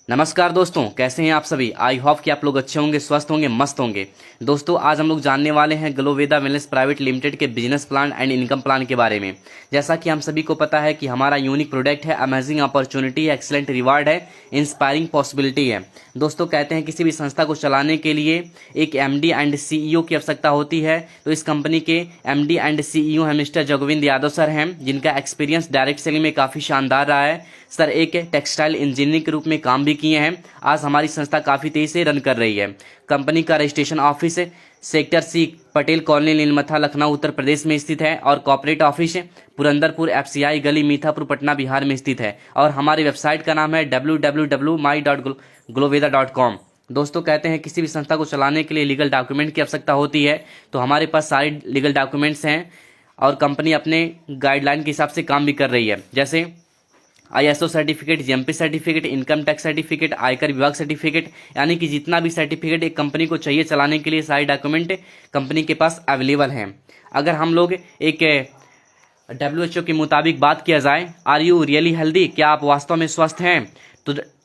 नमस्कार दोस्तों, कैसे हैं आप सभी। आई होप कि आप लोग अच्छे होंगे, स्वस्थ होंगे, मस्त होंगे। दोस्तों, आज हम लोग जानने वाले हैं ग्लोवेदा वेलनेस प्राइवेट लिमिटेड के business plan and income plan के बारे में। जैसा कि हम सभी को पता है कि हमारा यूनिक प्रोडक्ट है, अमेजिंग अपॉर्चुनिटी है, एक्सीलेंट रिवार्ड है, इंस्पायरिंग पॉसिबिलिटी है। दोस्तों, कहते हैं किसी भी संस्था को चलाने के लिए एक एमडी एंड सीईओ की आवश्यकता होती है। तो इस कंपनी के एमडी एंड सीईओ हैं मिस्टर जोगविंद यादव सर हैं, जिनका एक्सपीरियंस डायरेक्ट सेलिंग में काफ़ी शानदार रहा है। सर एक टेक्सटाइल इंजीनियर के रूप में काम भी किए हैं। आज हमारी संस्था काफ़ी तेजी से रन कर रही है। कंपनी का registration office sector C Patel colony Neelmatha Lucknow Uttar Pradesh में स्थित है और कॉर्पोरेट ऑफिस पुरंदरपुर एफसीआई गली मीठापुर पटना बिहार में स्थित है। और हमारी वेबसाइट का नाम है www.my.gloveda.com। दोस्तों, कहते हैं किसी भी संस्था को चलाने के लिए लीगल डॉक्यूमेंट की आवश्यकता होती है। तो हमारे पास सारे लीगल डॉक्यूमेंट्स हैं और कंपनी अपने गाइडलाइन के हिसाब से काम भी कर रही है, जैसे ISO certificate, GMP certificate, income tax certificate, आयकर विभाग सर्टिफिकेट, यानी कि जितना भी सर्टिफिकेट एक कंपनी को चाहिए चलाने के लिए सारे डॉक्यूमेंट कंपनी के पास अवेलेबल हैं। अगर हम लोग एक डब्ल्यूएचओ के मुताबिक बात किया जाए, आर यू रियली हेल्दी, क्या आप वास्तव में स्वस्थ हैं,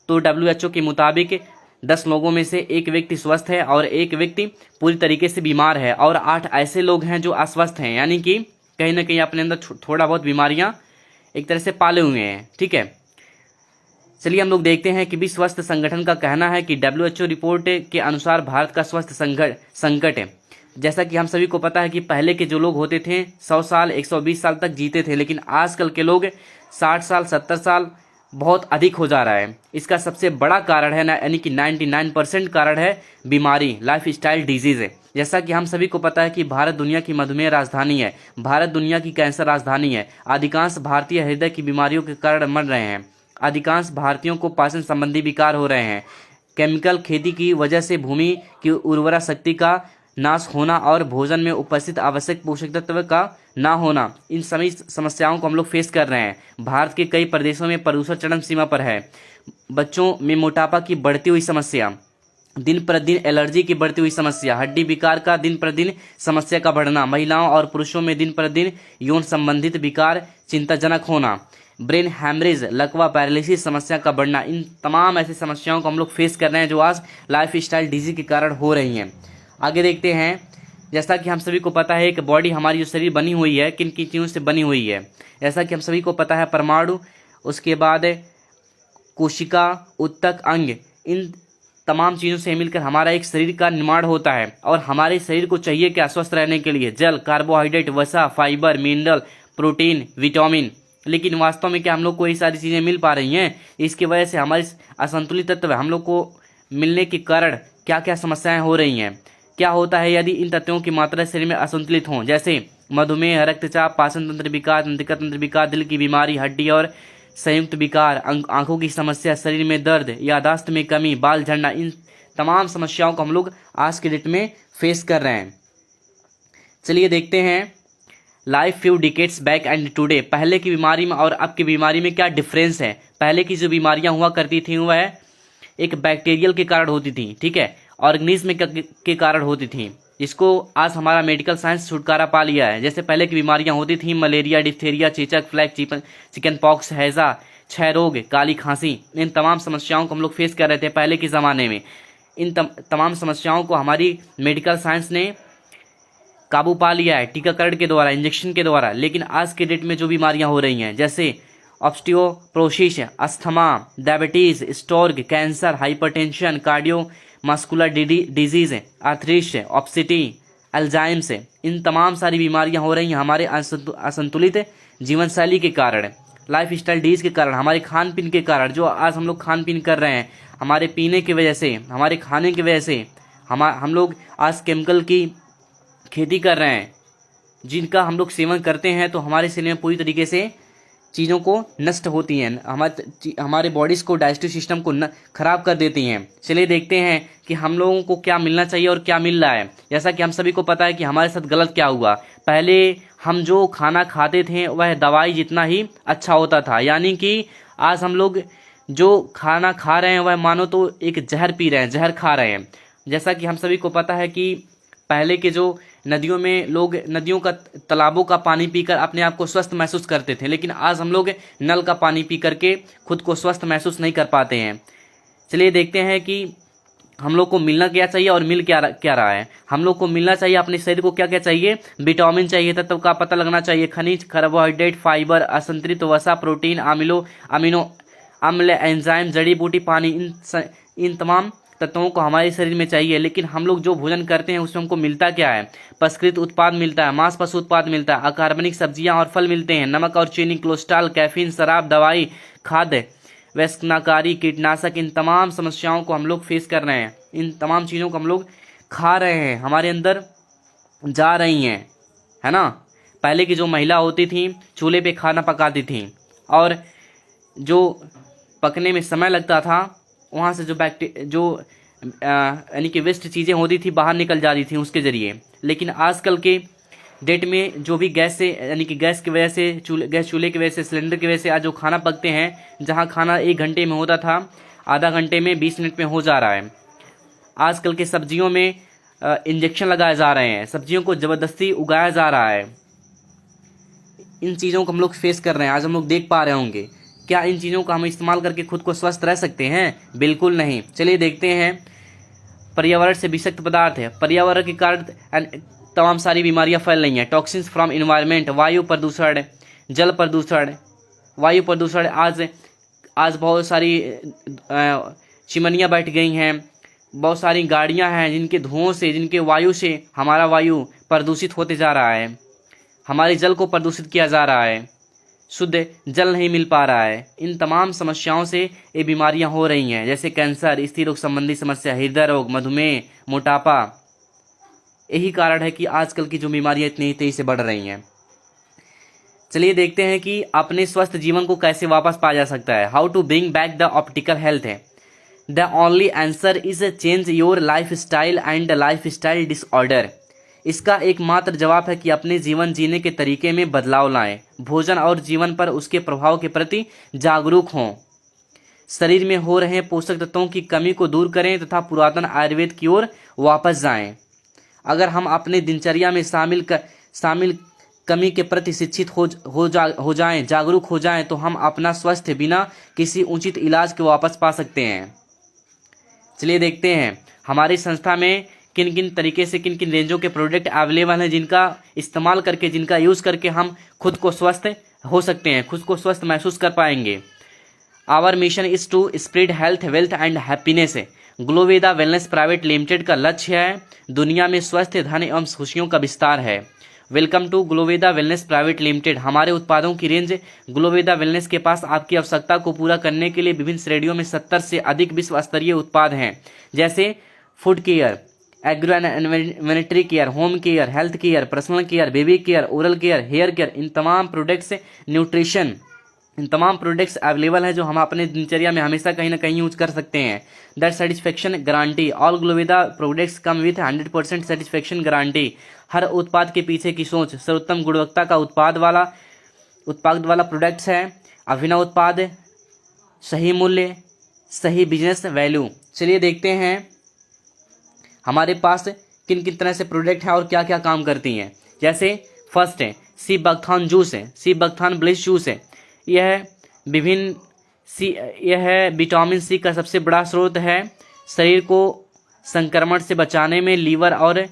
तो डब्ल्यूएचओ के मुताबिक 10 लोगों में से एक व्यक्ति स्वस्थ है और एक व्यक्ति पूरी तरीके से बीमार है और 8 ऐसे लोग हैं जो अस्वस्थ हैं, यानी कि कहीं ना कहीं अपने अंदर थोड़ा बहुत बीमारियां एक तरह से पाले हुए हैं। ठीक है, चलिए हम लोग देखते हैं कि विश्व स्वास्थ्य संगठन का कहना है कि डब्ल्यूएचओ रिपोर्ट के अनुसार भारत का स्वास्थ्य संकट है। जैसा कि हम सभी को पता है कि पहले के जो लोग होते थे 100 साल 120 साल तक जीते थे, लेकिन आजकल के लोग 60 साल 70 साल बहुत अधिक हो जा रहा है। इसका सबसे बड़ा कारण है ना, यानी कि 99% कारण है बीमारी, लाइफ स्टाइल डिजीज है। जैसा कि हम सभी को पता है कि भारत दुनिया की मधुमेह राजधानी है, भारत दुनिया की कैंसर राजधानी है। अधिकांश भारतीय हृदय की बीमारियों के कारण मर रहे हैं। अधिकांश भारतीयों को पाचन संबंधी विकार हो रहे हैं। केमिकल खेती की वजह से भूमि की उर्वरा शक्ति का नाश होना और भोजन में उपस्थित आवश्यक पोषक तत्व का ना होना, इन सभी समस्याओं को हम लोग फेस कर रहे हैं। भारत के कई प्रदेशों में प्रदूषण चरम सीमा पर है। बच्चों में मोटापा की बढ़ती हुई समस्या, दिन प्रतिदिन एलर्जी की बढ़ती हुई समस्या, हड्डी विकार का दिन प्रतिदिन समस्या का बढ़ना, महिलाओं और पुरुषों में दिन प्रतिदिन यौन संबंधित विकार चिंताजनक होना, ब्रेन हैमरेज, लकवा, पैरालिसिस समस्या का बढ़ना, इन तमाम ऐसी समस्याओं को हम लोग फेस कर रहे हैं जो आज लाइफ स्टाइल डिजीज के कारण हो रही हैं। आगे देखते हैं, जैसा कि हम सभी को पता है कि बॉडी हमारी जो शरीर बनी हुई है किन किन चीज़ों से बनी हुई है। जैसा कि हम सभी को पता है परमाणु, उसके बाद कोशिका, उत्तक, अंग, इन तमाम चीज़ों से मिलकर हमारा एक शरीर का निर्माण होता है। और हमारे शरीर को चाहिए क्या स्वस्थ रहने के लिए? जल, कार्बोहाइड्रेट, वसा, फाइबर, मिनरल, प्रोटीन, विटामिन। लेकिन वास्तव में क्या हम लोग को ये सारी चीज़ें मिल पा रही हैं? इसकी वजह से हमारी असंतुलित तत्व हम लोग को मिलने के कारण क्या क्या समस्याएं हो रही हैं? क्या होता है यदि इन तत्वों की मात्रा शरीर में असंतुलित हों, जैसे मधुमेह, रक्तचाप, पाचन तंत्र विकार, तंत्रिका तंत्र विकार, दिल की बीमारी, हड्डी और संयुक्त विकार, आंखों की समस्या, शरीर में दर्द, यादाश्त में कमी, बाल झड़ना, इन तमाम समस्याओं को हम लोग आज के डेट में फेस कर रहे हैं। चलिए देखते हैं life few decades back and today, पहले की बीमारी में और अब की बीमारी में क्या डिफरेंस है। पहले की जो बीमारियां हुआ करती थी वह एक बैक्टीरियल के कारण होती थी, ठीक है, ऑर्गेनिज्म के कारण होती थी। इसको आज हमारा मेडिकल साइंस छुटकारा पा लिया है। जैसे पहले की बीमारियां होती थी मलेरिया, डिप्थीरिया, चेचक, फ्लैग, चिकन पॉक्स, हैजा, क्षय रोग, काली खांसी, इन तमाम समस्याओं को हम लोग फेस कर रहे थे पहले के ज़माने में। इन तमाम समस्याओं को हमारी मेडिकल साइंस ने काबू पा लिया है टीकाकरण के द्वारा, इंजेक्शन के द्वारा। लेकिन आज के डेट में जो बीमारियां हो रही हैं, जैसे osteoporosis, asthma, diabetes, stroke, cancer, hypertension, cardio muscular disease, arthritis, obesity, Alzheimer's, इन तमाम सारी बीमारियां हो रही हैं हमारे असंतुलित जीवन शैली के कारण, लाइफ स्टाइल डिजीज के कारण, हमारे खान पीन के कारण। जो आज हम लोग खान पीन कर रहे हैं, हमारे पीने की वजह से, हमारे खाने की वजह से हम लोग आज केमिकल की खेती कर रहे हैं, जिनका हम लोग सेवन करते हैं तो हमारे शरीर में पूरी तरीके से चीज़ों को नष्ट होती हैं, हमारे बॉडीज़ को, डाइजेस्टिव सिस्टम को खराब कर देती हैं। चलिए देखते हैं कि हम लोगों को क्या मिलना चाहिए और क्या मिल रहा है। जैसा कि हम सभी को पता है कि हमारे साथ गलत क्या हुआ। पहले हम जो खाना खाते थे वह दवाई जितना ही अच्छा होता था, यानी कि आज हम लोग जो खाना खा रहे हैं वह मानो तो एक जहर पी रहे हैं, जहर खा रहे हैं। जैसा कि हम सभी को पता है कि पहले के जो नदियों में लोग नदियों का, तालाबों का पानी पीकर अपने आप को स्वस्थ महसूस करते थे, लेकिन आज हम लोग नल का पानी पी करके खुद को स्वस्थ महसूस नहीं कर पाते हैं। चलिए देखते हैं कि हम लोग को मिलना क्या चाहिए और मिल क्या रहा है। हम लोग को मिलना चाहिए, अपने शरीर को क्या क्या चाहिए, विटामिन चाहिए, तत्व का पता लगना चाहिए, खनिज, कार्बोहाइड्रेट, फाइबर, असंतुलित वसा, प्रोटीन, अमीनो अम्ल, एंजाइम, जड़ी बूटी, पानी, इन तमाम तत्वों को हमारे शरीर में चाहिए। लेकिन हम लोग जो भोजन करते हैं उसमें हमको मिलता क्या है, परिष्कृत उत्पाद मिलता है, मांस पशु उत्पाद मिलता है, अकार्बनिक सब्जियां और फल मिलते हैं, नमक और चीनी, कोलेस्ट्रॉल, कैफीन, शराब, दवाई, खाद्य व्यसनकारी, कीटनाशक, इन तमाम समस्याओं को हम लोग फेस कर रहे हैं। इन तमाम चीज़ों को हम लोग खा रहे हैं, हमारे अंदर जा रही हैं, है ना। पहले की जो महिला होती थी चूल्हे पे खाना पकाती थी और जो पकने में समय लगता था वहाँ से जो यानी कि वेस्ट चीज़ें होती थी बाहर निकल जाती थी उसके ज़रिए। लेकिन आजकल के डेट में जो भी गैस से यानी कि गैस की वजह से गैस चूल्हे की वजह से, सिलेंडर की वजह से आज जो खाना पकते हैं, जहाँ खाना 1 घंटे में होता था आधा घंटे में 20 मिनट में हो जा रहा है। आजकल के सब्जियों में इंजेक्शन लगाए जा रहे हैं, सब्जियों को ज़बरदस्ती उगाया जा रहा है। इन चीज़ों को हम लोग फेस कर रहे हैं, आज हम लोग देख पा रहे होंगे। क्या इन चीज़ों का हम इस्तेमाल करके खुद को स्वस्थ रह सकते हैं? बिल्कुल नहीं। चलिए देखते हैं, पर्यावरण से विषाक्त पदार्थ है, पर्यावरण के कारण तमाम सारी बीमारियां फैल रही हैं। टॉक्सिन्स फ्रॉम इन्वायरमेंट, वायु प्रदूषण, जल प्रदूषण, वायु प्रदूषण। आज बहुत सारी चिमनियाँ बैठ गई हैं, बहुत सारी गाड़ियां हैं जिनके धुओं से, जिनके वायु से हमारा वायु प्रदूषित होते जा रहा है, हमारे जल को प्रदूषित किया जा रहा है, शुद्ध जल नहीं मिल पा रहा है। इन तमाम समस्याओं से ये बीमारियां हो रही हैं, जैसे कैंसर, स्त्री रोग संबंधी समस्या, हृदय रोग, मधुमेह, मोटापा। यही कारण है कि आजकल की जो बीमारियां इतनी तेजी से बढ़ रही हैं। चलिए देखते हैं कि अपने स्वस्थ जीवन को कैसे वापस पाया जा सकता है। How to bring back the optical health है। The only answer is change your lifestyle and lifestyle disorder. इसका एकमात्र जवाब है कि अपने जीवन जीने के तरीके में बदलाव लाएं, भोजन और जीवन पर उसके प्रभाव के प्रति जागरूक हों, शरीर में हो रहे पोषक तत्वों की कमी को दूर करें तथा पुरातन आयुर्वेद की ओर वापस जाएं। अगर हम अपने दिनचर्या में शामिल कमी के प्रति शिक्षित हो जाएं, जागरूक हो जाएं, तो हम अपना स्वास्थ्य बिना किसी उचित इलाज के वापस पा सकते हैं। चलिए देखते हैं हमारी संस्था में किन किन तरीके से, किन किन रेंजों के प्रोडक्ट अवेलेबल हैं, जिनका इस्तेमाल करके, जिनका यूज़ करके हम खुद को स्वस्थ हो सकते हैं, खुद को स्वस्थ महसूस कर पाएंगे। Our mission is to spread health, wealth and happiness. Gloveda wellness private limited का लक्ष्य है दुनिया में स्वस्थ, धन एवं खुशियों का विस्तार है। Welcome to Gloveda wellness private limited. हमारे उत्पादों की रेंज ग्लोवेदा वेलनेस के पास आपकी आवश्यकता को पूरा करने के लिए विभिन्न श्रेणियों में 70 से अधिक विश्व स्तरीय उत्पाद हैं, जैसे फूड केयर, एग्रो एंड वेनेटरी care, home care, health care, personal care, baby care, oral care, hair care. इन तमाम प्रोडक्ट्स, न्यूट्रिशन, इन तमाम प्रोडक्ट्स अवेलेबल हैं जो हम अपने दिनचर्या में हमेशा कहीं ना कहीं यूज कर सकते हैं। That satisfaction guarantee. All Gloveda products come with 100% satisfaction guarantee. हर उत्पाद के पीछे की सोच सर्वोत्तम गुणवत्ता का उत्पाद वाला प्रोडक्ट्स है। अभिनव उत्पाद, सही मूल्य, सही बिजनेस वैल्यू। चलिए देखते हैं हमारे पास किन किन तरह से प्रोडक्ट हैं और क्या क्या काम करती हैं। जैसे फर्स्ट है सी बकथान जूस है, सी बकथान ब्लिस जूस है। यह विटामिन सी का सबसे बड़ा स्रोत है। शरीर को संक्रमण से बचाने में, लीवर और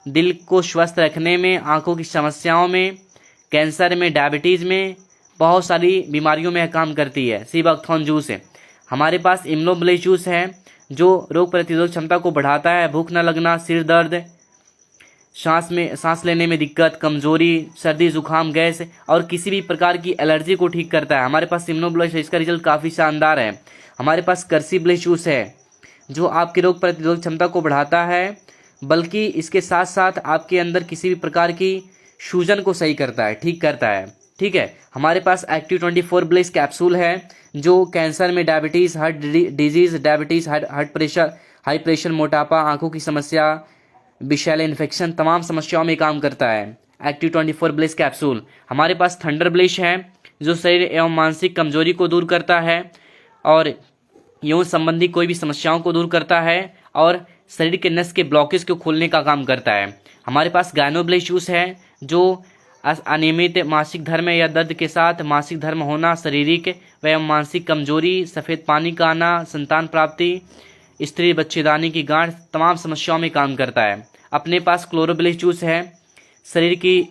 दिल को स्वस्थ रखने में, आंखों की समस्याओं में, कैंसर में, डायबिटीज़ में, बहुत सारी बीमारियों में काम करती है। सी बकथान जूस है। हमारे पास इम्नोब्लिस जूस है जो रोग प्रतिरोधक क्षमता को बढ़ाता है। भूख न लगना, सिर दर्द, सांस लेने में दिक्कत, कमजोरी, सर्दी, जुकाम, गैस और किसी भी प्रकार की एलर्जी को ठीक करता है। हमारे पास इम्नोब्लिस है, इसका रिजल्ट काफ़ी शानदार है। हमारे पास कर्सी ब्लिस जूस है जो आपकी रोग प्रतिरोधक क्षमता को बढ़ाता है, बल्कि इसके साथ साथ आपके अंदर किसी भी प्रकार की सूजन को सही करता है, ठीक करता है। ठीक है। हमारे पास एक्टिव 24 ब्लिस कैप्सूल है जो कैंसर में, diabetes, heart disease, diabetes, high pressure, मोटापा, आंखों की समस्या, विषैले इन्फेक्शन, तमाम समस्याओं में काम करता है। Active 24 bliss capsule. हमारे पास थंडर ब्लिस है जो शरीर एवं मानसिक कमजोरी को दूर करता है और यौन संबंधी कोई भी समस्याओं को दूर करता है और शरीर के नस के ब्लॉकेज को खोलने का काम करता है। हमारे पास गायनो ब्लिस जूस है जो अनियमित मासिक धर्म या दर्द के साथ मासिक धर्म होना, शारीरिक व मानसिक कमजोरी, सफ़ेद पानी का आना, संतान प्राप्ति, स्त्री बच्चेदानी की गांठ तमाम समस्याओं में काम करता है। अपने पास क्लोरोब्लेस जूस है, शरीर की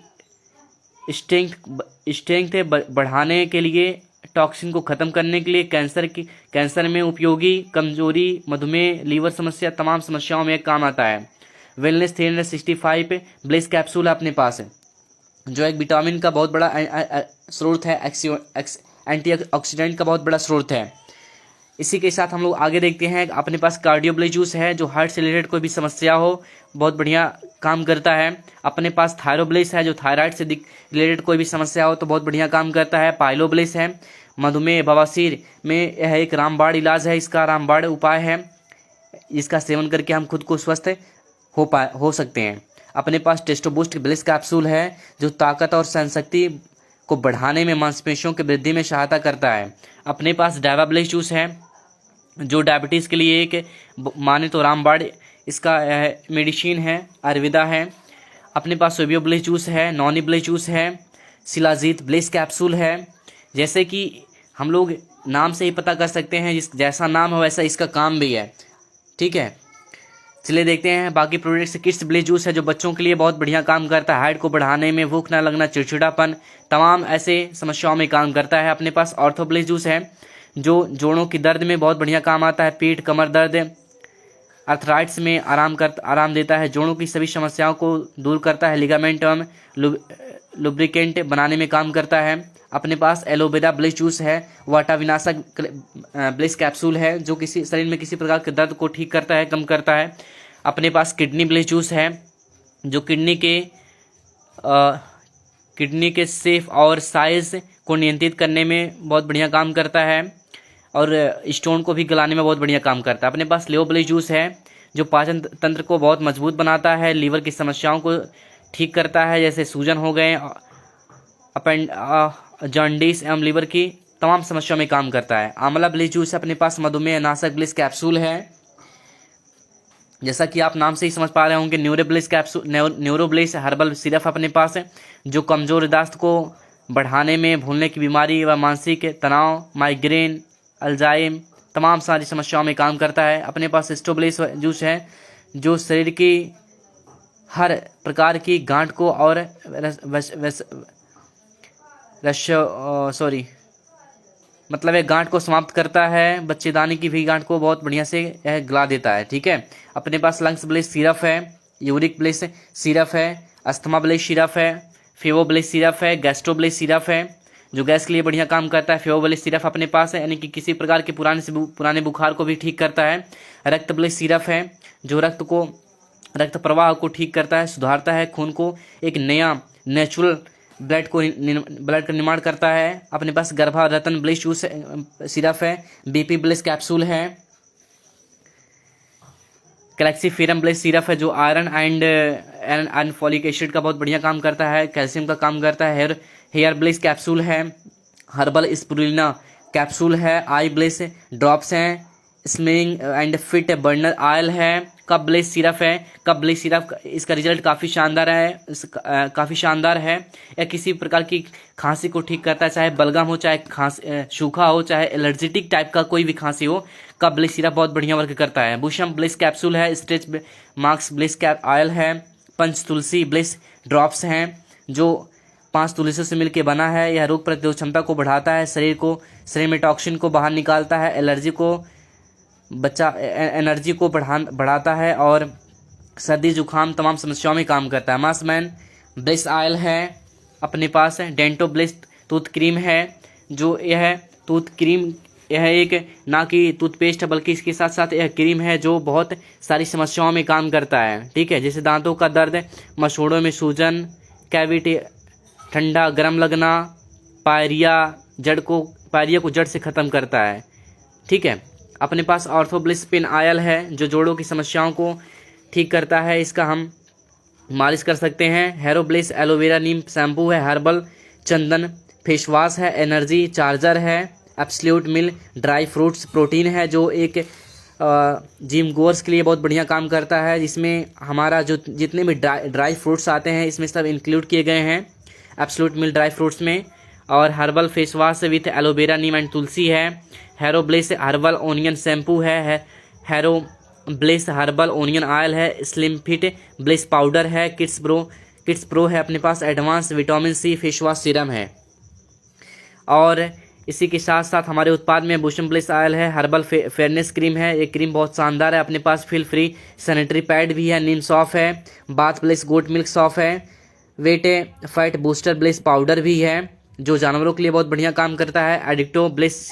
स्ट्रेंथ बढ़ाने के लिए, टॉक्सिन को ख़त्म करने के लिए, कैंसर में उपयोगी, कमजोरी, मधुमेह, लीवर समस्या तमाम समस्याओं में काम आता है। वेलनेस 365 ब्लेस कैप्सूल अपने पास है, जो एक विटामिन का बहुत बड़ा स्रोत है, एंटीऑक्सीडेंट का बहुत बड़ा स्रोत है। इसी के साथ हम लोग आगे देखते हैं। अपने पास कार्डियोब्लेस जूस है, जो हार्ट से रिलेटेड कोई भी समस्या हो बहुत बढ़िया काम करता है। अपने पास थायरोब्लेस है, जो थायराइड से रिलेटेड कोई भी समस्या हो तो बहुत बढ़िया काम करता है। पाइलोब्लेस है, मधुमेह बवासीर में यह एक रामबाण इलाज है, इसका रामबाण उपाय है, इसका सेवन करके हम खुद को स्वस्थ हो सकते हैं। अपने पास टेस्टोबूस्ट ब्लेस कैप्सूल है, जो ताकत और सहनशक्ति को बढ़ाने में, मांसपेशियों की वृद्धि में सहायता करता है। अपने पास डायवाब्लेस जूस है, जो डायबिटीज़ के लिए एक माने तो रामबाण इसका मेडिसिन है, आयुर्वेदा है। अपने पास सोबियो ब्लेस जूस है, नॉनी ब्लेस जूस है, शिलाजीत ब्लेस कैप्सूल है। जैसे कि हम लोग नाम से ही पता कर सकते हैं, जिस जैसा नाम है वैसा इसका काम भी है, ठीक है। चलिए देखते हैं बाकी प्रोडक्ट्स। किड्स ब्लेस जूस है, जो बच्चों के लिए बहुत बढ़िया काम करता है, हाइट को बढ़ाने में, भूख ना लगना, चिड़चिड़ापन, तमाम ऐसे समस्याओं में काम करता है। अपने पास ऑर्थो ब्लेस जूस है, जो जोड़ों की दर्द में बहुत बढ़िया काम आता है, पीठ कमर दर्द, अर्थराइट्स में आराम देता है, जोड़ों की सभी समस्याओं को दूर करता है, लिगामेंट एवं लुब्रिकेंट बनाने में काम करता है। अपने पास एलोवेरा ब्लेस जूस है, वाटा विनाशक ब्लेस कैप्सूल है, जो किसी शरीर में किसी प्रकार के दर्द को ठीक करता है, कम करता है। अपने पास किडनी ब्लेस जूस है, जो किडनी के शेप और साइज को नियंत्रित करने में बहुत बढ़िया काम करता है, और स्टोन को भी गलाने में बहुत बढ़िया काम करता है। अपने पास लेओ ब्लेस जूस है, जो पाचन तंत्र को बहुत मजबूत बनाता है, लीवर की समस्याओं को ठीक करता है, जैसे सूजन हो गए, जॉन्डिस एवं लीवर की तमाम समस्याओं में काम करता है। आंवला ब्लेस जूस अपने पास मधुमेह नाशक ब्लेस कैप्सूल है, जैसा कि आप नाम से ही समझ पा रहे होंगे। न्यूरोब्लेस हर्बल सिरप अपने पास है, जो कमजोर याददाश्त को बढ़ाने में, भूलने की बीमारी व मानसिक तनाव, माइग्रेन, अल्जाइम तमाम सारी समस्याओं में काम करता है। अपने पास स्टोब्लेस जूस है, जो शरीर की हर प्रकार की गांठ को और मतलब एक गांठ को समाप्त करता है, बच्चेदानी की भी गांठ को बहुत बढ़िया से यह गला देता है, ठीक है। अपने पास लंग्स ब्लेस सिरप है, यूरिक ब्लेस सिरप है, अस्थमा ब्लेस सिरप है, फेवो ब्लेस सिरप है, गैस्ट्रो ब्लेस सिरप है, जो गैस के लिए बढ़िया काम करता है। फेवो ब्लेस सिरप अपने पास है, यानी कि किसी प्रकार के पुराने बुखार को भी ठीक करता है। रक्त ब्लेस सिरप है, जो रक्त प्रवाह को ठीक करता है, सुधारता है, खून को एक नया नेचुरल ब्लड का निर्माण करता है। अपने पास गर्भा रतन ब्लेस जूस सिरप है, बीपी ब्लेस कैप्सूल है, कैल्सिफेरम ब्लेस सिरप है, जो आयरन एंड फॉलिक एसिड का बहुत बढ़िया काम करता है, कैल्शियम का काम करता है। हेयर ब्लेस कैप्सूल है, हर्बल स्पिरुलिना कैप्सूल है, आई ब्लेस ड्रॉप्स हैं, स्मेइंग एंड फिट बर्नर ऑयल है, कप ब्लेस सिरप है। कप ब्लेस सिरप इसका रिजल्ट काफ़ी शानदार है, या किसी प्रकार की खांसी को ठीक करता है, चाहे बलगम हो, चाहे सूखा हो, चाहे एलर्जेटिक टाइप का कोई भी खांसी हो, कप ब्लेस सिरप बहुत बढ़िया वर्क करता है। बुशम ब्लेस कैप्सूल है, stretch marks bless cap oil है, पंच तुलसी ब्लेस ड्रॉप्स हैं, जो 5 तुलसी से मिलकर बना है। यह रोग प्रतिरोध क्षमता को बढ़ाता है, शरीर में टॉक्सिन को बाहर निकालता है, एनर्जी को बढ़ाता है, और सर्दी जुखाम तमाम समस्याओं में काम करता है। मासमैन ब्लेस ऑयल है अपने पास है। डेंटो ब्लेस टूथ क्रीम है, जो यह टूथ क्रीम यह एक ना कि टूथपेस्ट है, बल्कि इसके साथ साथ यह क्रीम है, जो बहुत सारी समस्याओं में काम करता है, ठीक है। जैसे दांतों का दर्द, मसूड़ों में सूजन, कैविटी, ठंडा गर्म लगना, पायरिया को जड़ से ख़त्म करता है, ठीक है। अपने पास ऑर्थोब्लेस पेन ऑयल है, जो जोड़ों की समस्याओं को ठीक करता है, इसका हम मालिश कर सकते हैं। हेरोब्लेस एलोवेरा नीम शैम्पू है, हर्बल चंदन फेस वॉश है, एनर्जी चार्जर है, एब्सोल्यूट मिल ड्राई फ्रूट्स प्रोटीन है, जो एक जिम गोअर्स के लिए बहुत बढ़िया काम करता है, जिसमें हमारा जो जितने भी ड्राई फ्रूट्स आते हैं इसमें सब इंक्लूड किए गए हैं। एब्सोल्यूट मिल्क ड्राई फ्रूट्स में, और herbal face wash with aloe vera neem and tulsi है, hero bless herbal onion shampoo है, hero bless herbal onion oil है, स्लिम फिट ब्लेस पाउडर है, किड्स प्रो है अपने पास, advance vitamin C face wash serum है। और इसी के साथ साथ हमारे उत्पाद में बुशम ब्लेस ऑयल है, हर्बल फेयरनेस क्रीम है, ये क्रीम बहुत शानदार है, अपने पास फील फ्री सैनिटरी पैड भी है, नीम सॉफ है, bath bless goat milk soap है, weight fat booster bless powder भी है जो जानवरों के लिए बहुत बढ़िया काम करता है, एडिक्टो ब्लेस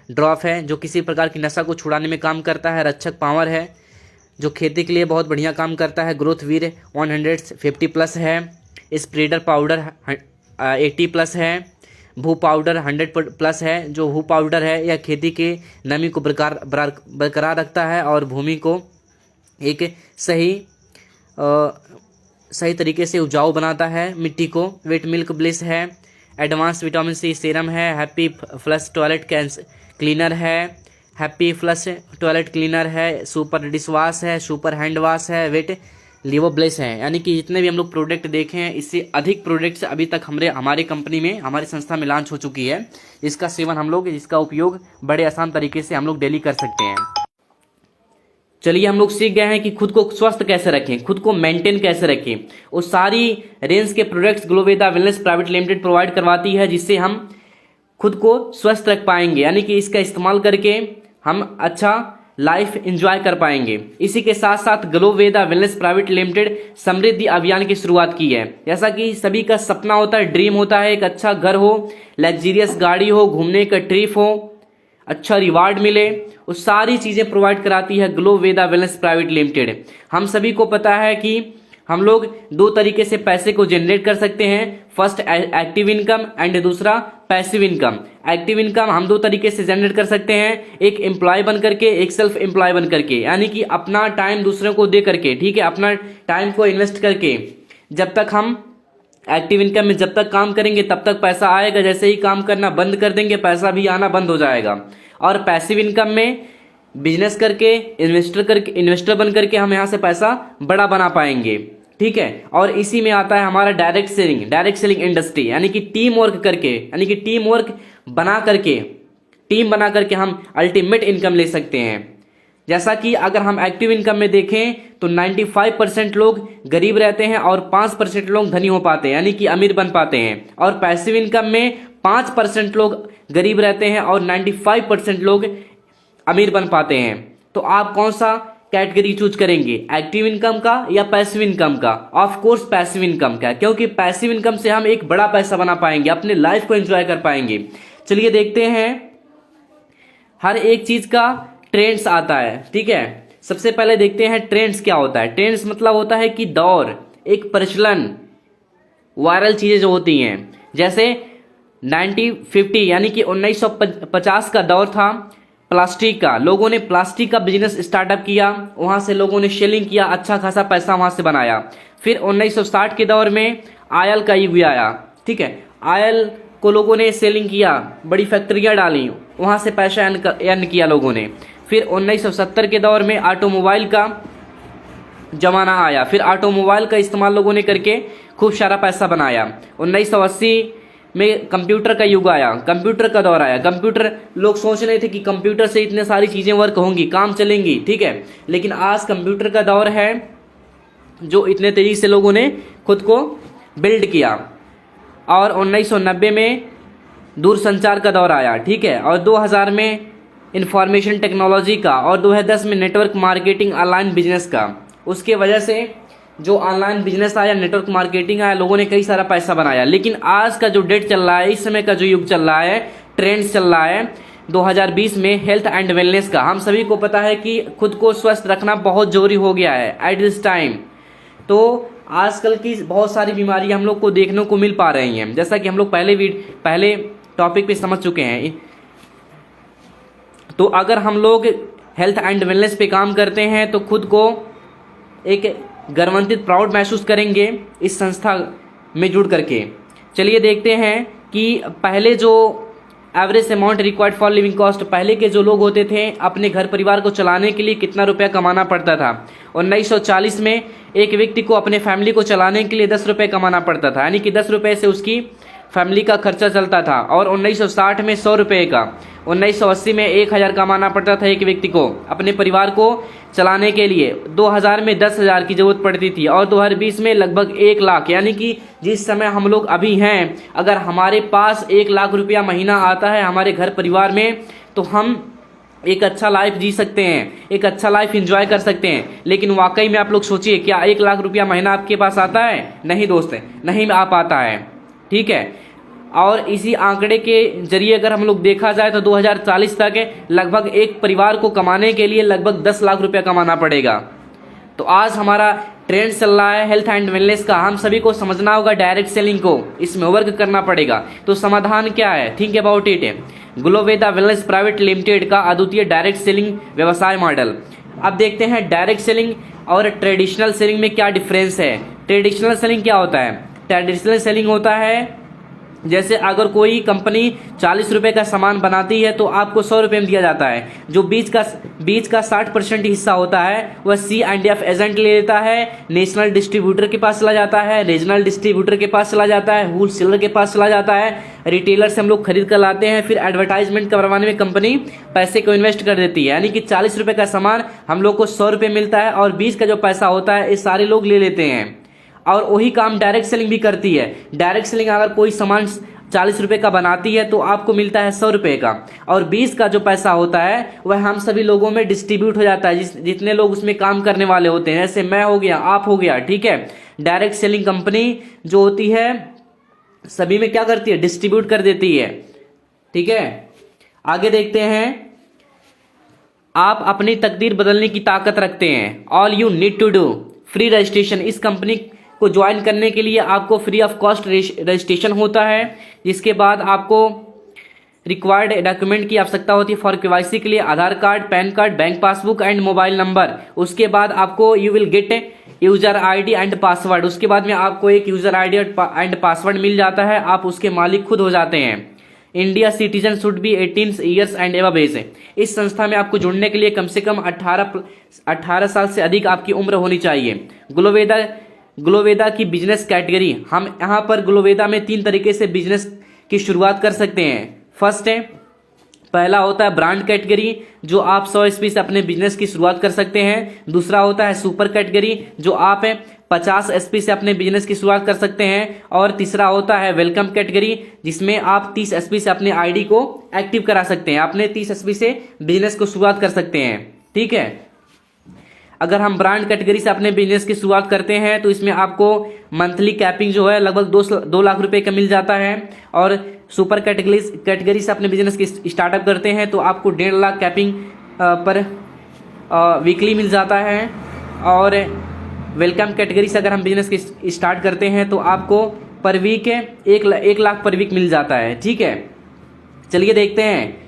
ड्रॉप है जो किसी प्रकार की नशा को छुड़ाने में काम करता है, रक्षक पावर है जो खेती के लिए बहुत बढ़िया काम करता है, ग्रोथ वीर 150 प्लस है, स्प्रेडर पाउडर 80 प्लस है, भू पाउडर 100 प्लस है जो भू पाउडर है यह खेती के नमी को बरकरार रखता है और भूमि को एक सही तरीके से उपजाऊ बनाता है मिट्टी को। वेट मिल्क ब्लिस है, एडवांस विटामिन सी सीरम है, हैप्पी फ्लश टॉयलेट क्लीनर है, हैप्पी फ्लश टॉयलेट क्लीनर है, सुपर डिश वॉश है, सुपर हैंड वॉश है, वेट लिवो ब्लेस है। यानी कि जितने भी हम लोग प्रोडक्ट देखे हैं इससे अधिक प्रोडक्ट्स अभी तक हमारे कंपनी में हमारी संस्था में लॉन्च हो चुकी है। इसका सेवन हम लोग इसका उपयोग बड़े आसान तरीके से हम लोग डेली कर सकते हैं। चलिए हम लोग सीख गए हैं कि खुद को स्वस्थ कैसे रखें, खुद को मेंटेन कैसे रखें। उस सारी रेंज के products Gloveda wellness private limited provide करवाती है जिससे हम खुद को स्वस्थ रख पाएंगे, यानी कि इसका इस्तेमाल करके हम अच्छा लाइफ एंजॉय कर पाएंगे। इसी के साथ साथ ग्लोवेदा वेलनेस प्राइवेट लिमिटेड समृद्धि अभियान की शुरुआत की है। जैसा कि सभी का सपना होता है, ड्रीम होता है, एक अच्छा घर हो, लग्जरियस गाड़ी हो, घूमने का ट्रिप हो, अच्छा रिवार्ड मिले, उस सारी चीजें प्रोवाइड कराती है ग्लोवेदा वेलनेस प्राइवेट लिमिटेड। हम सभी को पता है कि हम लोग दो तरीके से पैसे को जनरेट कर सकते हैं, फर्स्ट एक्टिव इनकम एंड दूसरा पैसिव इनकम। एक्टिव इनकम हम दो तरीके से जनरेट कर सकते हैं, एक एम्प्लॉय बन करके, एक सेल्फ एम्प्लॉय बन करके, यानी कि अपना टाइम दूसरों को दे करके, ठीक है, अपना टाइम को इन्वेस्ट करके। जब तक हम एक्टिव इनकम में जब तक काम करेंगे तब तक पैसा आएगा, जैसे ही काम करना बंद कर देंगे पैसा भी आना बंद हो जाएगा। और पैसिव इनकम में बिजनेस करके, इन्वेस्टर बन करके हम यहाँ से पैसा बड़ा बना पाएंगे, ठीक है। और इसी में आता है हमारा डायरेक्ट सेलिंग इंडस्ट्री, यानी कि टीम वर्क करके, यानी कि टीम वर्क बना करके, टीम बना करके हम अल्टीमेट इनकम ले सकते हैं। जैसा कि अगर हम एक्टिव इनकम में देखें तो 95% लोग गरीब रहते हैं और 5% लोग धनी हो पाते हैं, यानी कि अमीर बन पाते हैं। और पैसिव इनकम में 5% लोग गरीब रहते हैं और 95% लोग अमीर बन पाते हैं। तो आप कौन सा कैटेगरी चूज करेंगे, एक्टिव इनकम का या पैसिव इनकम का? ऑफ कोर्स पैसिव इनकम का, क्योंकि पैसिव इनकम से हम एक बड़ा पैसा बना पाएंगे, अपने लाइफ को एंजॉय कर पाएंगे। चलिए देखते हैं, हर एक चीज का ट्रेंड्स आता है, ठीक है। सबसे पहले देखते हैं ट्रेंड्स क्या होता है। ट्रेंड्स मतलब होता है कि दौर, एक प्रचलन, वायरल चीजें जो होती हैं। जैसे 1950 यानी कि 1950 का दौर था प्लास्टिक का, लोगों ने प्लास्टिक का बिजनेस स्टार्टअप किया, वहां से लोगों ने सेलिंग किया, अच्छा खासा पैसा वहां से बनाया। फिर 1960 के दौर में आयल का युग आया, ठीक है, आयल को लोगों ने सेलिंग किया, बड़ी फैक्ट्रियां डाली, वहां से पैसा अर्न किया लोगों ने। फिर 1970 के दौर में ऑटोमोबाइल का जमाना आया, फिर ऑटोमोबाइल का इस्तेमाल लोगों ने करके खूब सारा पैसा बनाया। 1980 में कंप्यूटर का युग आया, कंप्यूटर का दौर आया। कंप्यूटर, लोग सोच रहे थे कि कंप्यूटर से इतने सारी चीजें वर्क होंगी, काम चलेंगी, ठीक है, लेकिन आज कंप्यूटर का दौर है जो इतने तेजी से लोगों ने खुद को बिल्ड किया। और 1990 में दूरसंचार का दौर आया, ठीक है, और 2000 में इंफॉर्मेशन टेक्नोलॉजी का, और 2010 में नेटवर्क मार्केटिंग ऑनलाइन बिजनेस का। उसके वजह से जो ऑनलाइन बिजनेस आया, नेटवर्क मार्केटिंग आया, लोगों ने कई सारा पैसा बनाया। लेकिन आज का जो डेट चल रहा है, इस समय का जो युग चल रहा है, ट्रेंड्स चल रहा है 2020 में हेल्थ एंड वेलनेस का। हम सभी को पता है कि खुद को स्वस्थ रखना बहुत जरूरी हो गया है एट दिस टाइम। तो आजकल की बहुत सारी बीमारियां हम लोग को देखने को मिल पा रही हैं, जैसा कि हम लोग पहले टॉपिक पे समझ चुके हैं। तो अगर हम लोग हेल्थ एंड वेलनेस पे काम करते हैं तो खुद को एक गर्वान्वित प्राउड महसूस करेंगे इस संस्था में जुड़ करके। चलिए देखते हैं कि पहले जो average amount required for living cost, पहले के जो लोग होते थे अपने घर परिवार को चलाने के लिए कितना रुपया कमाना पड़ता था। 1940 में एक व्यक्ति को अपने फैमिली को चलाने के लिए 10 रुपये कमाना पड़ता था, यानी कि 10 रुपये से उसकी फैमिली का खर्चा चलता था। और 1960 में 100 रुपये का, 1980 में 1000 कमाना पड़ता था एक व्यक्ति को अपने परिवार को चलाने के लिए। 2000 में 10,000 की जरूरत पड़ती थी और 2020 में लगभग 1 लाख, यानी कि जिस समय हम लोग अभी हैं, अगर हमारे पास 1 लाख रुपया महीना आता है हमारे घर परिवार में, तो हम एक अच्छा लाइफ जी सकते हैं, एक अच्छा लाइफ एंजॉय कर सकते हैं। लेकिन वाकई में आप लोग सोचिए, क्या 1 लाख रुपया महीना आपके पास आता है? नहीं दोस्त, नहीं आ पाता है, ठीक है। और इसी आंकड़े के जरिए अगर हम लोग देखा जाए तो 2040 तक लगभग एक परिवार को कमाने के लिए लगभग 10 लाख रुपया कमाना पड़ेगा। तो आज हमारा ट्रेंड चल रहा है हेल्थ एंड वेलनेस का, हम सभी को समझना होगा डायरेक्ट सेलिंग को, इसमें वर्क करना पड़ेगा। तो समाधान क्या है? Think about it. Gloveda wellness private limited का अद्वितीय डायरेक्ट सेलिंग व्यवसाय मॉडल। अब देखते हैं डायरेक्ट सेलिंग और ट्रेडिशनल सेलिंग में क्या डिफरेंस है। ट्रेडिशनल सेलिंग क्या होता है? ट्रेडिशनल सेलिंग होता है जैसे अगर कोई कंपनी 40 रुपये का सामान बनाती है तो आपको 100 रुपये में दिया जाता है। जो बीच का 60% हिस्सा होता है वह C&F एजेंट ले लेता है, नेशनल डिस्ट्रीब्यूटर के पास चला जाता है, रीजनल डिस्ट्रीब्यूटर के पास चला जाता है, होलसेलर के पास चला जाता है, रिटेलर से हम लोग खरीद कर लाते हैं, फिर एडवर्टाइजमेंट करवाने में कंपनी पैसे को इन्वेस्ट कर देती है। यानी कि 40 रुपये का सामान हम लोग को 100 रुपये मिलता है और बीच का जो पैसा होता है ये सारे लोग ले लेते हैं। और वही काम डायरेक्ट सेलिंग भी करती है। डायरेक्ट सेलिंग अगर कोई सामान 40 रुपये का बनाती है तो आपको मिलता है 100 रुपये का, और 20 का जो पैसा होता है वह हम सभी लोगों में डिस्ट्रीब्यूट हो जाता है, जितने लोग उसमें काम करने वाले होते हैं, जैसे मैं हो गया, आप हो गया, ठीक है। डायरेक्ट सेलिंग कंपनी जो होती है सभी में क्या करती है? डिस्ट्रीब्यूट कर देती है, ठीक है। आगे देखते हैं, आप अपनी तकदीर बदलने की ताकत रखते हैं। All you need to do free registration. इस कंपनी को ज्वाइन करने के लिए आपको फ्री ऑफ कॉस्ट रजिस्ट्रेशन होता है, जिसके बाद आपको रिक्वायर्ड डॉक्यूमेंट की आवश्यकता होती है फॉर KYC के लिए Aadhaar card, PAN card, bank passbook and mobile number. उसके बाद आपको you will get user ID and password. उसके बाद में आपको एक यूजर ID एंड पासवर्ड मिल जाता है, आप उसके मालिक खुद हो जाते हैं। India citizen should be 18 years and above age. इस संस्था में आपको जुड़ने के लिए कम से कम 18 साल से अधिक आपकी उम्र होनी चाहिए। ग्लोवेदा की बिजनेस कैटेगरी, हम यहाँ पर ग्लोवेदा में 3 तरीके से बिजनेस की शुरुआत कर सकते हैं। फर्स्ट है, पहला होता है ब्रांड कैटेगरी, जो आप 100 SP से अपने बिजनेस की शुरुआत कर सकते हैं। दूसरा होता है सुपर कैटेगरी, जो आप 50 SP से अपने बिजनेस की शुरुआत कर सकते हैं। और तीसरा होता है वेलकम कैटेगरी, जिसमें आप 30 SP से अपने ID को एक्टिव करा सकते हैं, अपने 30 SP से बिजनेस को शुरुआत कर सकते हैं, ठीक है। अगर हम ब्रांड कैटेगरी से अपने बिजनेस की शुरुआत करते हैं तो इसमें आपको मंथली कैपिंग जो है लगभग 2 लाख रुपए का मिल जाता है। और सुपर कैटेगरी से अपने बिजनेस की स्टार्टअप करते हैं तो आपको 1.5 लाख कैपिंग पर वीकली मिल जाता है। और वेलकम कैटेगरी से अगर हम बिजनेस की स्टार्ट करते हैं तो आपको पर वीक 1 लाख पर वीक मिल जाता है, ठीक है। चलिए देखते हैं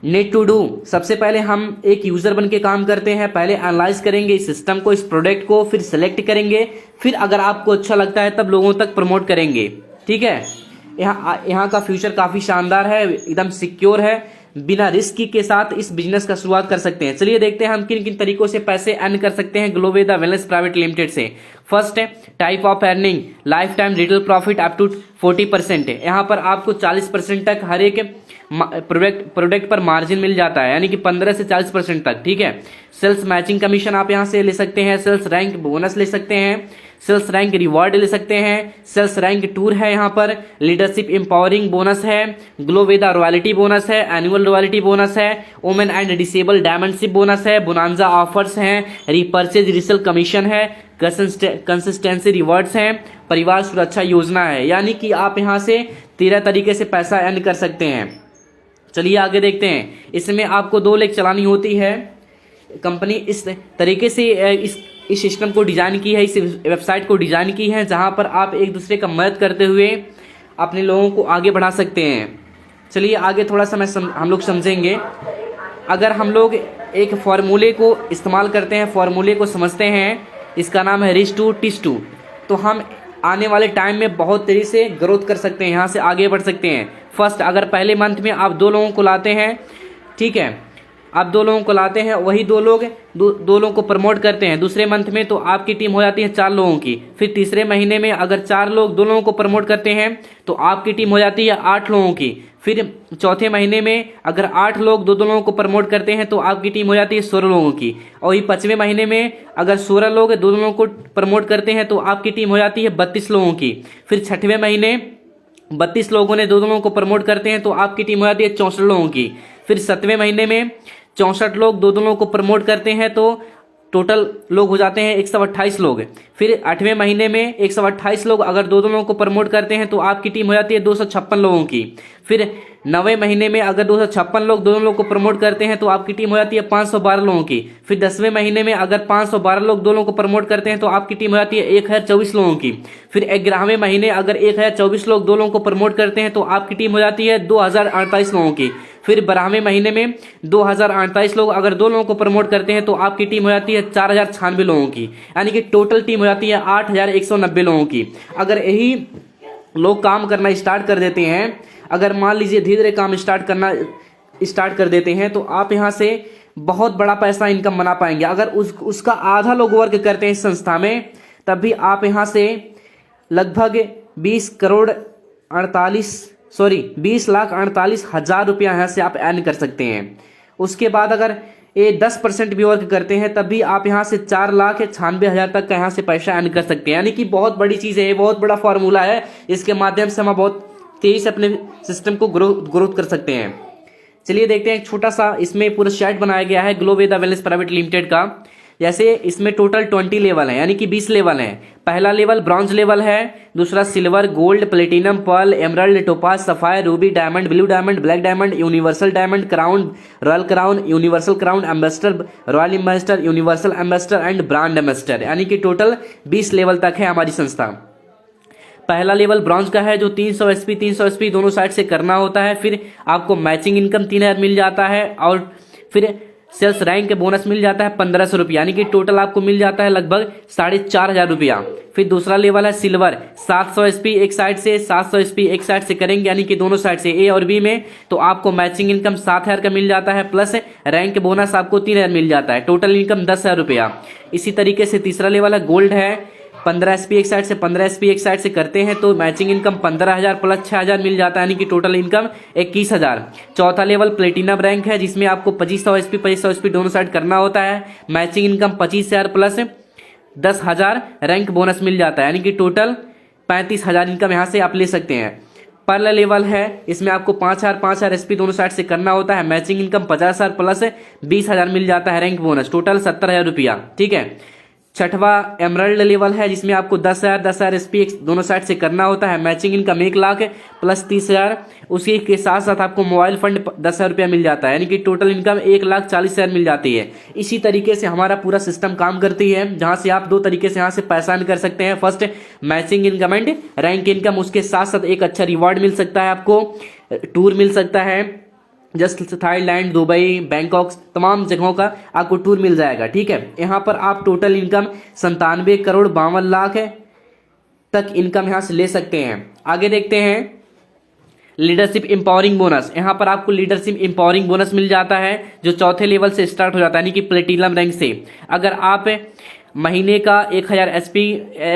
नीड टू डू। सबसे पहले हम एक यूजर बन के काम करते हैं, पहले एनालाइज करेंगे इस सिस्टम को, इस प्रोडक्ट को, फिर सेलेक्ट करेंगे, फिर अगर आपको अच्छा लगता है तब लोगों तक प्रमोट करेंगे, ठीक है। यहाँ का फ्यूचर काफी शानदार है, एकदम सिक्योर है, बिना रिस्क के साथ इस बिजनेस का शुरुआत कर सकते हैं। चलिए देखते हैं हम किन किन तरीकों से पैसे अर्न कर सकते हैं ग्लोवेदा वेलनेस प्राइवेट लिमिटेड से। फर्स्ट है type of earning, lifetime retail profit up to 40% है। यहाँ पर आपको 40% तक हर एक प्रोडक्ट पर मार्जिन मिल जाता है, यानी कि 15 से 40% तक, ठीक है। सेल्स मैचिंग कमीशन आप यहाँ से ले सकते हैं, सेल्स रैंक बोनस ले सकते हैं, सेल्स रैंक रिवॉर्ड ले सकते हैं, सेल्स रैंक टूर है, यहाँ पर लीडरशिप एम्पावरिंग बोनस है, ग्लोवेदा रॉयल्टी बोनस है, एनुअल रॉयल्टी बोनस है, वुमेन एंड डिसेबल डायमंडशिप बोनस है, बोनांजा ऑफर्स हैं, रिपर्चेज रिसेल कमीशन है, कंसिस्टेंसी रिवॉर्ड्स हैं, परिवार सुरक्षा योजना है। यानी कि आप यहाँ से 13 तरीके से पैसा अर्न कर सकते हैं। चलिए आगे देखते हैं। इसमें आपको 2 लेख चलानी होती है। कंपनी इस तरीके से इस सिस्टम को डिजाइन की है, इस वेबसाइट को डिजाइन की है, जहां पर आप एक दूसरे का मदद करते हुए अपने लोगों को आगे बढ़ा सकते हैं। चलिए आगे थोड़ा सा हम लोग समझेंगे। अगर हम लोग एक फॉर्मूले को इस्तेमाल करते हैं, फॉर्मूले को समझते हैं, इसका नाम है रिच टू टिच टू, तो हम आने वाले टाइम में बहुत तेजी से ग्रोथ कर सकते हैं, यहाँ से आगे बढ़ सकते हैं। फर्स्ट अगर पहले मंथ में आप 2 लोगों को लाते हैं, ठीक है, आप 2 लोगों को लाते हैं, वही 2 लोगों को प्रमोट करते हैं दूसरे मंथ में, तो आपकी टीम हो जाती है 4 लोगों की। फिर तीसरे महीने में अगर 4 लोग 2 लोगों को प्रमोट करते हैं तो आपकी टीम हो जाती है 8 लोगों की। फिर चौथे महीने में अगर 8 लोग 2 लोगों को प्रमोट करते हैं तो आपकी टीम हो जाती है 16 लोगों की। और वही 5वें महीने में अगर 16 लोग 2 लोगों को प्रमोट करते हैं तो आपकी टीम हो जाती है 32 लोगों की। फिर 6वें महीने 32 लोगों ने 2 लोगों को प्रमोट करते हैं तो आपकी टीम हो जाती है 64 लोगों की। फिर 7वें महीने में 64 लोग 2 लोगों को प्रमोट करते हैं तो टोटल लोग हो जाते हैं 128 लोग। फिर 8वें महीने में 128 लोग अगर 2 लोगों को प्रमोट करते हैं तो आपकी टीम हो जाती है 256 लोगों की। फिर 9वें महीने में अगर 256 लोग 2 लोगों को प्रमोट करते हैं तो आपकी टीम हो जाती है 512 लोगों की। फिर 10वें महीने में अगर 512 लोग 2 लोगों को प्रमोट करते हैं तो आपकी टीम हो जाती है 1024 लोगों की। फिर 11वें महीने अगर 1024 लोग 2 लोगों को प्रमोट करते हैं तो आपकी टीम हो जाती है 2048 लोगों की। फिर 12वें महीने में 2048 लोग अगर 2 लोगों को प्रमोट करते हैं तो आपकी टीम हो जाती है 4096 लोगों की, यानी कि टोटल टीम हो जाती है 8190 लोगों की। अगर यही लोग काम करना स्टार्ट कर देते हैं, अगर मान लीजिए धीरे धीरे काम स्टार्ट कर देते हैं तो आप यहाँ से बहुत बड़ा पैसा इनकम बना पाएंगे। अगर उसका आधा लोग वर्क करते हैं इस संस्था में, तब भी आप यहाँ से लगभग 20,48,000 रुपया यहाँ से आप अर्न कर सकते हैं। उसके बाद अगर ये 10% भी वर्क करते हैं तब भी आप यहाँ से 4,96,000 तक का यहाँ से पैसा अर्न कर सकते हैं, यानी कि बहुत बड़ी चीज़ है, ये बहुत बड़ा फॉर्मूला है। इसके माध्यम से हम बहुत तेजी से अपने सिस्टम को ग्रोथ कर सकते हैं। चलिए देखते हैं, एक छोटा सा इसमें पूरा चार्ट बनाया गया है ग्लो वेदा वेलनेस प्राइवेट लिमिटेड का। जैसे इसमें टोटल 20 लेवल है, यानी कि 20 लेवल हैं। पहला लेवल ब्रॉन्ज लेवल है, दूसरा silver, gold, platinum, pearl, emerald, topaz, sapphire, ruby, diamond, blue diamond, black diamond, universal diamond, crown, royal crown, universal crown, ambassador, royal ambassador, universal ambassador and brand ambassador, यानी कि total 20 level तक है हमारी संस्था। पहला level bronze का है जो 300 SP दोनों साइड से करना होता है। फिर आपको मैचिंग इनकम 3000 मिल जाता है और फिर सेल्स रैंक के बोनस मिल जाता है 1500 रुपया, यानी कि टोटल आपको मिल जाता है लगभग 4500 रुपया। फिर दूसरा लेवल है सिल्वर, 700 SP एक साइड से, 700 SP एक साइड से करेंगे, यानी कि दोनों साइड से ए और बी में, तो आपको मैचिंग इनकम 7000 का मिल जाता है प्लस रैंक बोनस आपको 3000 मिल जाता है, टोटल इनकम 10,000 रुपया। इसी तरीके से तीसरा लेवल है गोल्ड है, 15 SP एक साइड से, 15 SP एक साइड से करते हैं तो मैचिंग इनकम 15,000 प्लस 6,000 मिल जाता है, यानी कि टोटल इनकम 21,000। चौथा लेवल प्लेटिनम रैंक है जिसमें आपको 2500 SP दोनों साइड करना होता है, matching income 25,000 plus 10,000 rank bonus मिल जाता है, यानी कि टोटल 35,000 इनकम यहाँ से आप ले सकते हैं। पर्ल लेवल है, इसमें आपको 5,000 SP दोनों साइड से करना होता है, मैचिंग इनकम 50,000 प्लस 20,000 मिल जाता है रैंक बोनस, टोटल 70,000 रुपया, ठीक है। छठवा एमराल्ड लेवल है जिसमें आपको 10,000 SP दोनों साइड से करना होता है, मैचिंग इनकम 1 लाख प्लस 30,000, उसी के साथ साथ आपको मोबाइल फंड 10,000 रुपया मिल जाता है, यानी कि टोटल इनकम 1,40,000 मिल जाती है। इसी तरीके से हमारा पूरा सिस्टम काम करती है, जहां से आप 2 तरीके से यहाँ से पैसा अर्न कर सकते हैं। First matching income and rank income, उसके साथ साथ एक अच्छा रिवॉर्ड मिल सकता है, आपको टूर मिल सकता है, जस्ट थाईलैंड, दुबई, बैंकॉक, तमाम जगहों का आपको टूर मिल जाएगा, ठीक है। यहाँ पर आप टोटल इनकम 97,52,52,00,000 तक इनकम यहाँ से ले सकते हैं। आगे देखते हैं लीडरशिप एम्पावरिंग बोनस। यहाँ पर आपको लीडरशिप एम्पावरिंग बोनस मिल जाता है जो चौथे लेवल से स्टार्ट हो जाता है, यानी कि प्लेटिनम रैंक से। अगर आप महीने का 1000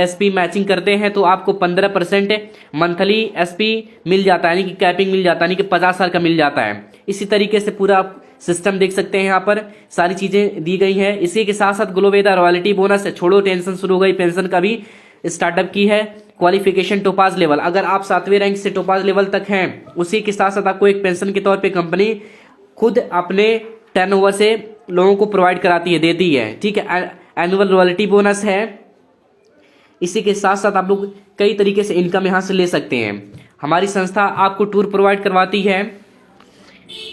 SP मैचिंग करते हैं तो आपको 15% मंथली SP मिल जाता है, यानी कि कैपिंग मिल जाता है, यानी कि 50,000 का मिल जाता है। इसी तरीके से पूरा आप सिस्टम देख सकते हैं, यहाँ पर सारी चीजें दी गई हैं। इसी के साथ साथ ग्लो वेदा रॉयल्टी बोनस है, छोड़ो टेंशन शुरू हो गई, पेंशन का भी स्टार्टअप की है। क्वालिफिकेशन टोपाज लेवल, अगर आप 7वें रैंक से टोपाज लेवल तक हैं, उसी के साथ साथ आपको एक पेंशन के तौर पे कंपनी खुद अपने टर्नओवर से लोगों को प्रोवाइड कराती है, देती है, ठीक है। एनुअल रॉयल्टी बोनस है। इसी के साथ साथ आप लोग कई तरीके से इनकम यहाँ से ले सकते हैं। हमारी संस्था आपको टूर प्रोवाइड करवाती है।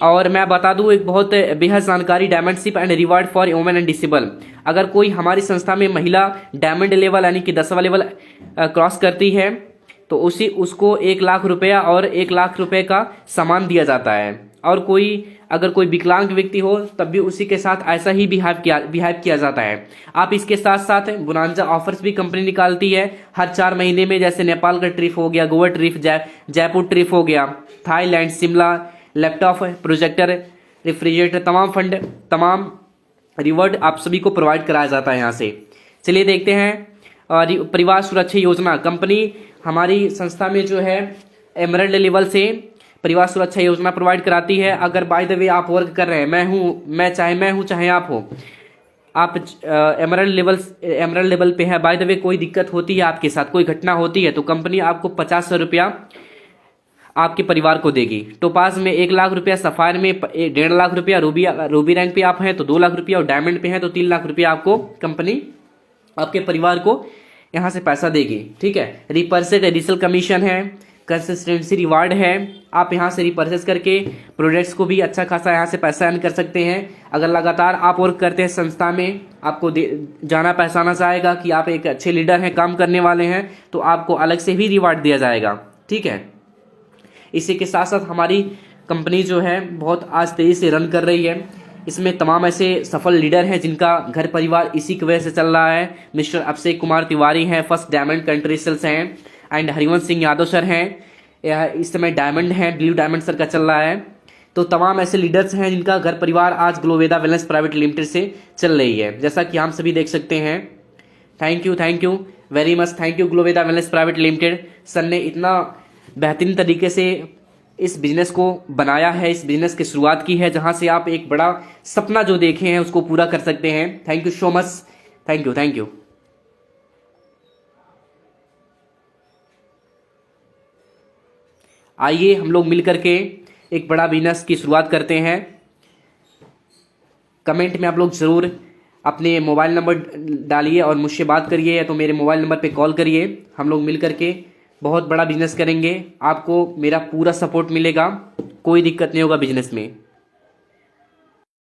और मैं बता दूं एक बहुत बेहद जानकारी, diamondship and reward for women and disable. अगर कोई हमारी संस्था में महिला डायमंड लेवल यानी कि 10वां लेवल क्रॉस करती है तो उसको 1 लाख रुपया और 1 लाख रुपए का सामान दिया जाता है। और अगर कोई विकलांग व्यक्ति हो तब भी उसी के साथ ऐसा ही बिहेव किया जाता है। आप इसके साथ साथ बोनांजा ऑफर्स भी कंपनी निकालती है हर 4 महीने में, जैसे नेपाल का ट्रिप हो गया, गोवा ट्रिप, जयपुर ट्रिप हो गया, Thailand, Shimla, laptop, projector, refrigerator, तमाम रिवॉर्ड आप सभी को प्रोवाइड कराया जाता है यहाँ से। चलिए देखते हैं परिवार सुरक्षा योजना। कंपनी हमारी संस्था में जो है एमरल्ड लेवल से परिवार सुरक्षा योजना प्रोवाइड कराती है। अगर बाय द वे आप वर्क कर रहे हैं, मैं हूँ चाहे आप हो, आप एमरल्ड लेवल पे है, बाय द वे कोई दिक्कत होती है आपके साथ, कोई घटना होती है, तो कंपनी आपको 50 रुपया आपके परिवार को देगी। टोपाज में 1 लाख रुपया, सफायर में 1.5 लाख रुपया, रूबी रैंक पे आप हैं तो 2 लाख रुपया, और डायमंड पे हैं तो 3 लाख रुपया आपको कंपनी आपके परिवार को यहाँ से पैसा देगी। ठीक है, रिपर्चेज एडिशनल कमीशन है, कंसिस्टेंसी रिवार्ड है। आप यहाँ से रिपर्चेज करके प्रोडक्ट्स को भी अच्छा खासा यहाँ से पैसा अर्न कर सकते हैं। अगर लगातार आप वर्क करते हैं संस्था में, आपको जाना पहचाना जाएगा कि आप एक अच्छे लीडर हैं, काम करने वाले हैं, तो आपको अलग से भी रिवार्ड दिया जाएगा। ठीक है, इसी के साथ साथ हमारी कंपनी जो है बहुत आज तेजी से रन कर रही है। इसमें तमाम ऐसे सफल लीडर हैं जिनका घर परिवार इसी की वजह से चल रहा है। मिस्टर अभिषेक कुमार तिवारी हैं, फर्स्ट डायमंड कंट्री सेल्स हैं, एंड हरिवंश सिंह यादव सर हैं, इस समय डायमंड है, ब्लू डायमंड सर का चल रहा है। तो तमाम ऐसे लीडर्स हैं जिनका घर परिवार आज ग्लोवेदा वेलनेस प्राइवेट लिमिटेड से चल रही है, जैसा कि हम सभी देख सकते हैं। Thank you very much, thank you Gloveda wellness private limited. Sir ने इतना बेहतरीन तरीके से इस बिजनेस को बनाया है, इस बिजनेस की शुरुआत की है, जहां से आप एक बड़ा सपना जो देखे हैं उसको पूरा कर सकते हैं। Thank you so much, thank you. आइए हम लोग मिलकर के एक बड़ा बिजनेस की शुरुआत करते हैं। कमेंट में आप लोग ज़रूर अपने मोबाइल नंबर डालिए और मुझसे बात करिए, या तो मेरे मोबाइल नंबर पे कॉल करिए। हम लोग मिल करके बहुत बड़ा बिजनेस करेंगे, आपको मेरा पूरा सपोर्ट मिलेगा, कोई दिक्कत नहीं होगा बिजनेस में।